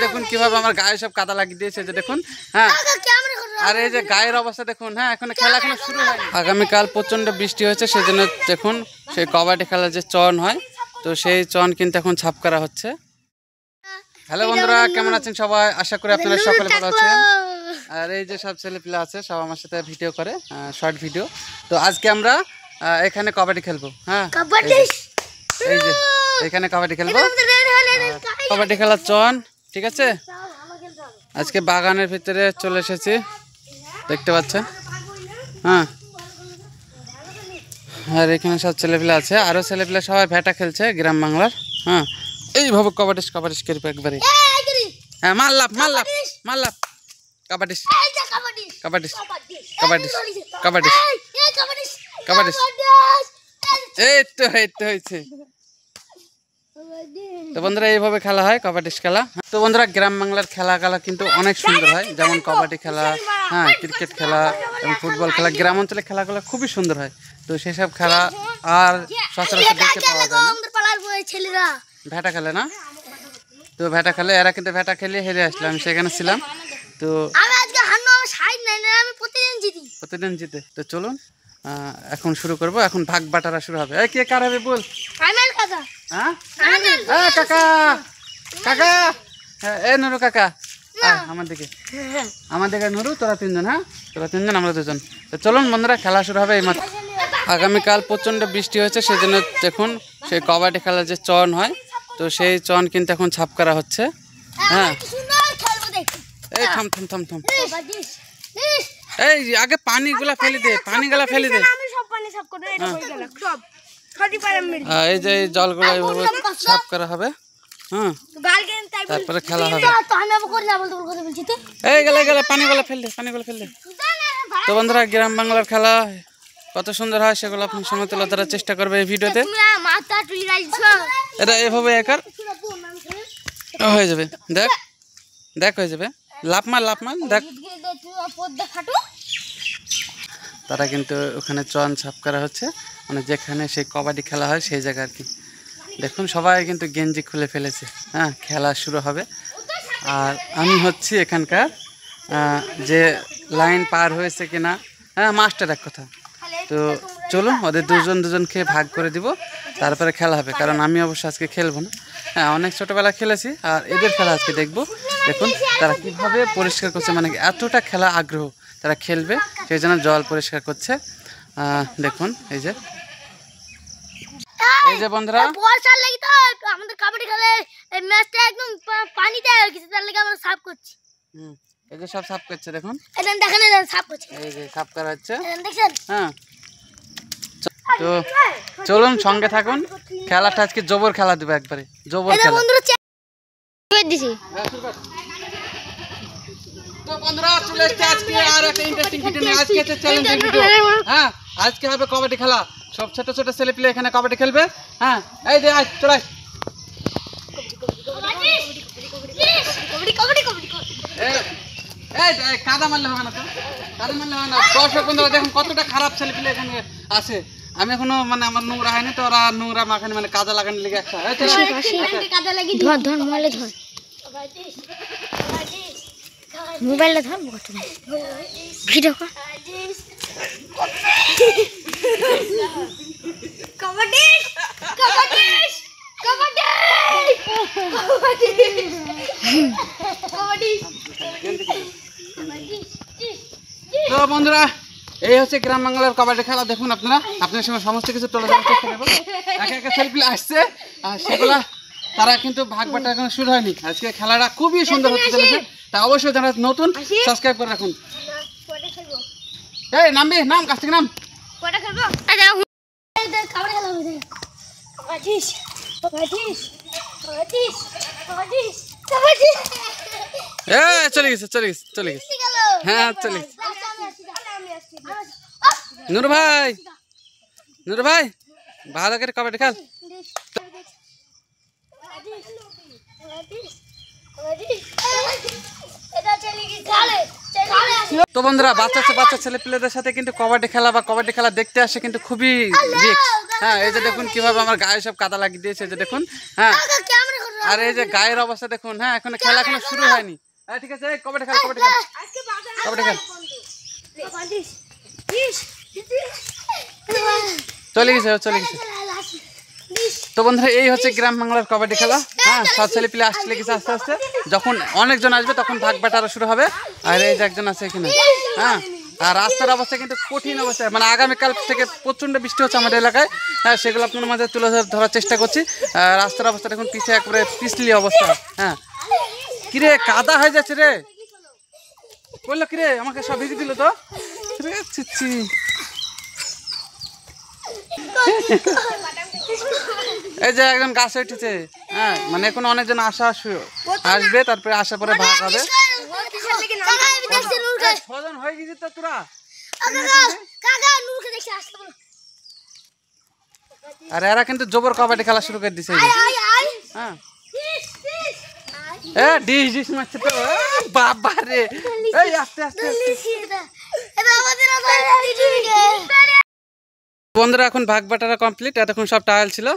দেখুন কিভাবে আমার গায়ে সব কাদা লাগিয়ে দিয়েছে, যে দেখুন। হ্যাঁ, আর এই যে গায়ের অবস্থা দেখুন। হ্যাঁ, এখন খেলা এখনো শুরু হয়নি। আগামীকাল প্রচণ্ড বৃষ্টি হয়েছে, সেই জন্য দেখুন সেই কবাডি খেলার যে চন হয়, তো সেই চন কিন্তু এখন ছাপ করা হচ্ছে। হ্যালো বন্ধুরা, কেমন আছেন সবাই? আশা করি আপনারা সকলে ভালো আছেন। আর এই যে সব ছেলেপিলা আছে, সব আমার সাথে ভিডিও করে, শর্ট ভিডিও। তো আজকে আমরা এখানে কবাডি খেলবো। হ্যাঁ, এই যে এখানে কবাডি খেলবো, কবাডি খেলার চন। ঠিক আছে, আজকে বাগানের ভিতরে চলে এসেছি, দেখতে পাচ্ছেন। হ্যাঁ, আর এখানে সব ছেলেপিলা আছে, আরও ছেলেপিলা সবাই ভেটা খেলছে গ্রাম বাংলার। হ্যাঁ, এইভাবে কবাডিস কবাডিস করবে একবারে। হ্যাঁ, মারলাপ মারলাপ মারলাপ, কাবাডিস কাবাডিস কাবাডিস কাবাডিস কাবাডিস। এই তো হয়েছে। তো বন্ধুরা, এইভাবে খেলা হয় কবাডিস খেলা। তো বন্ধুরা, গ্রাম বাংলার খেলা কিন্তু অনেক সুন্দর হয়, যেমন কবাডি খেলা, হ্যাঁ, ক্রিকেট খেলা এবং ফুটবল খেলা। গ্রাম অঞ্চলে খেলাগুলো খুবই সুন্দর হয়। তো সেসব খেলা আর সচরাচর দেখতে পাওয়া যায় না। ভেটা খেলে না, তো ভেটা খেলে এরা, কিন্তু ভেটা খেলে হেরে আসলাম, আমি সেখানে ছিলাম। তো প্রতিদিন জিতে। তো চলুন এখন শুরু করব, এখন ভাগ বাটারা শুরু হবে। কে কার হবে বল? হ্যাঁ, কাকা কাকা, এ নুরু কাকা, আমার দিকে নুরু, তোরা তিনজন। হ্যাঁ, তোরা তিনজন, আমরা দুজন। তো চলুন বন্ধুরা, খেলা শুরু হবে এই মাত্র। আগামীকাল প্রচণ্ড বৃষ্টি হয়েছে, সেই জন্য দেখুন সেই কবাডি খেলার যে চন হয়, তো সেই চন কিন্তু এখন ছাপ করা হচ্ছে। হ্যাঁ, এই থাম থাম থাম থাম, এই আগে পানিগুলা ফেলে দে, পানিগুলা ফেলে দে। এই যে এই জলগুলো এইভাবে সাফ করা হবে। হ্যাঁ, তারপরে খেলা হবে। এই গেলে পানিগুলা ফেল দে, পানিগুলা ফেল দে। তো বন্ধুরা, গ্রাম বাংলার খেলা কত সুন্দর হয় সেগুলো আপনার সামনে তুলে ধরার চেষ্টা করবে এই ভিডিওতে। এটা এভাবে একার হয়ে যাবে, দেখ দেখ হয়ে যাবে। লাফ মার দেখ। তারা কিন্তু ওখানে চন ছাপ করা হচ্ছে, মানে যেখানে সেই কবাডি খেলা হয় সেই জায়গা আর কি। দেখুন সবাই কিন্তু গেঞ্জি খুলে ফেলেছে। হ্যাঁ, খেলা শুরু হবে। আর আমি হচ্ছি এখানকার যে লাইন পার হয়েছে কিনা, হ্যাঁ, মাস্টার এক কথা। তো চলুন ওদের দুজনকে ভাগ করে দিব, তারপরে খেলা হবে। কারণ আমি অবশ্য আজকে খেলবো না। হ্যাঁ, অনেক ছোটোবেলা খেলেছি, আর এদের খেলা আজকে দেখবো। দেখুন তারা কীভাবে পরিষ্কার করছে, মানে এতটা খেলা আগ্রহ, তারা খেলবে সেই জন্য জল পরিষ্কার করছে। দেখুন এই যে বন্ধুরা, আমাদের কাবাডি খেলে ম্যাচটা একদম পানিতে হয়ে গেছে, তার লাগি আমরা সাফ করছি। এই যে সব সাফ করছে, দেখুন দেখেন সাফ করছে, এই যে সাফ করা হচ্ছে। দেখছেন? হ্যাঁ, তো চলুন সঙ্গে থাকুন, খেলাটা আজকে জবর খেলা দেবে, একবারে জবর খেলা। তো বন্ধুরা, চলে এসেছে আজকে আর একটা ইন্টারেস্টিং ভিডিও নিয়ে। আজকে হচ্ছে চ্যালেঞ্জিং ভিডিও। হ্যাঁ, আজকে হবে কবাডি খেলা। সব ছোট ছোট ছেলেপিলে এখানে কবাডি খেলবে। হ্যাঁ, এই যে আয় চলে আয়। এই কাদা মারলে হবে না, তো কাদা মারলে হবে না। দর্শক বন্ধুরা দেখুন কতটা খারাপ ছেলেপিলে এখানে আছে। আমি এখনো মানে আমার নোংরা হয়নি, তো ওরা নোংরা মাখানি, মানে কাদা লাগানি লেগে একটা মোবাইলটা ধর, ভিডিও কর। কবাডি কবাডি কবাডি কবাডি কবাডি। তো বন্ধুরা, এই হচ্ছে গ্রাম বাংলার কবাডি খেলা। দেখুন আপনার সঙ্গে সমস্ত কিছু তুলে ধরার চেষ্টা করবো। একে একে ছেলেপিলে আসছে, আর সেগুলা তারা কিন্তু ভাগ বাটা এখন শুরু হয়নি। আজকে খেলাটা খুবই সুন্দর হতে চলেছে। তা অবশ্যই যারা নতুন সাবস্ক্রাইব করে রাখুন। এই নামবি, নাম কাছ থেকে নাম। চলে গেছে। হ্যাঁ, চলে গেছে। নুরু ভাই ভালো করে কবাডি খেল। তো বন্ধুরা, বাচ্চা ছেলেপিলেদের সাথে কিন্তু কবাডি খেলা দেখতে আসে কিন্তু খুবই রিস্ক। হ্যাঁ, এই যে দেখুন কিভাবে আমার গায়ে সব কাদা লাগিয়ে দিয়েছে, যে দেখুন। হ্যাঁ, আর এই যে গায়ের অবস্থা দেখুন, হ্যাঁ এখনো খেলা এখনো শুরু হয়নি। হ্যাঁ ঠিক আছে, কবাডি খেল, কবাডি খেল, কবাডি খেল। চলে গেছে, চলে গেছে। তো বন্ধুরা এই হচ্ছে গ্রাম বাংলার কবাডি খেলা। হ্যাঁ সব ছেলে পেলে আসতে লেগেছে আস্তে আস্তে, যখন অনেকজন আসবে তখন ভাগ বাটারা শুরু হবে। আর এই যে একজন আছে এখানে। হ্যাঁ আর রাস্তার অবস্থা কিন্তু কঠিন অবস্থা, মানে আগামীকাল থেকে প্রচণ্ড বৃষ্টি হচ্ছে আমাদের এলাকায়। হ্যাঁ সেগুলো আপনার মাঝে তুলে ধরার চেষ্টা করছি। রাস্তার অবস্থা দেখুন, পিছিয়ে একবারে পিছলি অবস্থা। হ্যাঁ কিরে কাদা হয়ে যাচ্ছে রে, বললো কিরে আমাকে সব ভিজে দিল তো। এই যে একজন গাছে উঠেছে। হ্যাঁ মানে এখন অনেকজন আসবে, তারপরে আসার পরে ভাগ হবে। ছজন হয়ে গেছিস তো তোরা। আর এরা কিন্তু জবর কবাডি খেলা শুরু করে দিছে। হ্যাঁ ডিশ ডিশ মারছে তো, বাবা রে। এই আস্তে আস্তে বন্ধুরা এখন ভাগ বাটারা কমপ্লিট। এতক্ষণ সব টায়াল ছিল,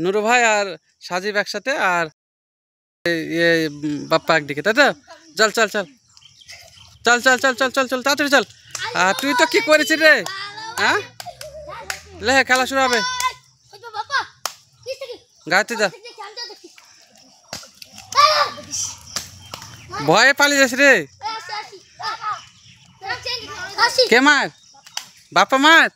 নুরু ভাই আর সাজিব একসাথে, আর বাপ্পা একদিকে, তাই তো। চল চল চল চল চল চল চল চল চল তাড়াতাড়ি চল। তুই তো কি করেছিস রে? হ্যাঁ লে খেলা শুরু হবে, গাইতে যা। ভয়ে পালিয়ে যাস রে। কে মার? বাপ্পা মার।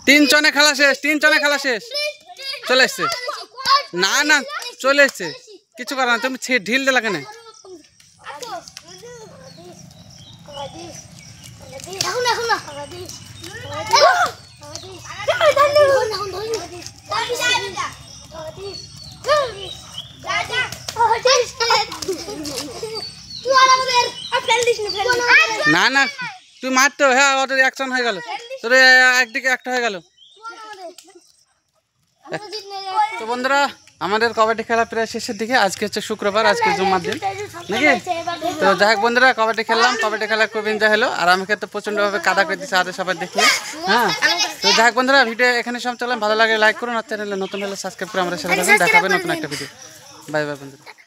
3 জনে খেলা শেষ, 3 জনে খেলা শেষ। চলে এসছে, না না চলে এসছে, কিছু করার না। তুমি ঢিল দিলা কেন? না না তুই মারতো। হ্যাঁ ওদের অ্যাকশন হয়ে গেল, তোর একদিকে একটা হয়ে গেল। তো বন্ধুরা আমাদের কবাডি খেলা প্রায় শেষের দিকে। আজকে হচ্ছে শুক্রবার, আজকে জুম্মার দিন নাকি। তো যাই হোক বন্ধুরা কবাডি খেললাম, কবাডি খেলা খুব এনজয় হলো। আর আমাকে তো প্রচণ্ডভাবে কাদা করে দিচ্ছে, আরে সবাই দেখলো। হ্যাঁ তো যাই হোক বন্ধুরা ভিডিও এখানে সব চললাম, ভালো লাগে লাইক করুন, আর চ্যানেলে নতুন হলে সাবস্ক্রাইব করে আমাদের সাথে থাকুন। দেখা হবে নতুন একটা ভিডিও। বাই বাই বন্ধুরা।